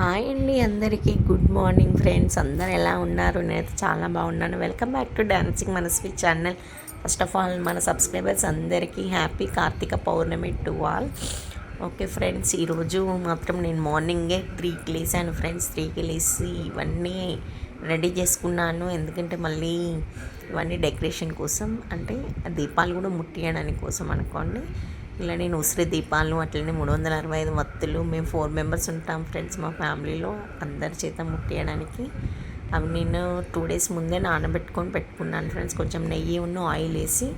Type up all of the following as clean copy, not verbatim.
Hi అండి, అందరికీ good morning friends. అందరు ఎలా ఉన్నారు? నేనైతే చాలా బాగున్నాను. Welcome back to dancing Manasvi channel. First of all మన సబ్స్క్రైబర్స్ అందరికీ happy Karthika Pournami to all. Okay friends, ఈరోజు మాత్రం నేను మార్నింగే 3కి లేసాను ఫ్రెండ్స్. 3కి లేసి ఇవన్నీ రెడీ చేసుకున్నాను. ఎందుకంటే మళ్ళీ ఇవన్నీ డెకరేషన్ కోసం, అంటే దీపాలు కూడా ముట్టియడానికి కోసం అనుకోండి. ఇలా నేను ఉసిరి దీపాలు, అట్లనే 365 వత్తులు, మేము 4 మెంబర్స్ ఉంటాం ఫ్రెండ్స్ మా ఫ్యామిలీలో, అందరి చేత ముట్టియడానికి. అవి నేను 2 డేస్ ముందే నానబెట్టుకొని పెట్టుకున్నాను ఫ్రెండ్స్. కొంచెం నెయ్యి ఆయిల్ వేసి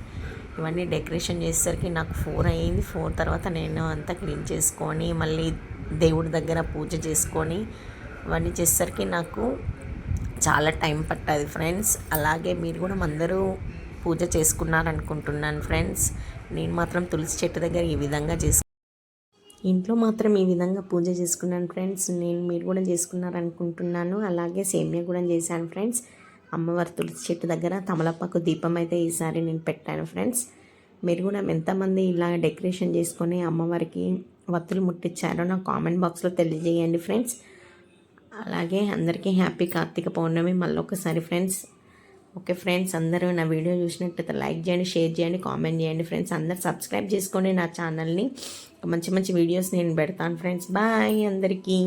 ఇవన్నీ డెకరేషన్ చేసేసరికి నాకు 4 అయ్యింది. 4 తర్వాత నేను అంతా క్లీన్ చేసుకొని మళ్ళీ దేవుడి దగ్గర పూజ చేసుకొని అవన్నీ చేసేసరికి నాకు చాలా టైం పట్టదు ఫ్రెండ్స్. అలాగే మీరు కూడా అందరూ పూజ చేసుకున్నారనుకుంటున్నాను ఫ్రెండ్స్. నేను మాత్రం తులసి చెట్టు దగ్గర ఈ విధంగా ఇంట్లో మాత్రం ఈ విధంగా పూజ చేసుకున్నాను ఫ్రెండ్స్. మీరు కూడా చేసుకున్నారనుకుంటున్నాను. అలాగే సేమియా కూడా చేశాను ఫ్రెండ్స్. అమ్మవారి తులసి చెట్టు దగ్గర తమలపాకు దీపం అయితే ఈసారి నేను పెట్టాను ఫ్రెండ్స్. మీరు కూడా ఎంతమంది ఇలా డెకరేషన్ చేసుకొని అమ్మవారికి వత్తులు ముట్టించారో నాకు కామెంట్ బాక్స్లో తెలియజేయండి ఫ్రెండ్స్. అలాగే అందరికీ హ్యాపీ కార్తీక పౌర్ణమి మళ్ళొకసారి ఫ్రెండ్స్. ఓకే ఫ్రెండ్స్, అందరూ నా వీడియో చూసినట్టయితే లైక్ చేయండి, షేర్ చేయండి, కామెంట్ చేయండి ఫ్రెండ్స్. అందరు సబ్స్క్రైబ్ చేసుకోండి నా ఛానల్ని. మంచి మంచి వీడియోస్ నేను పెడతాను ఫ్రెండ్స్. బాయ్ అందరికీ.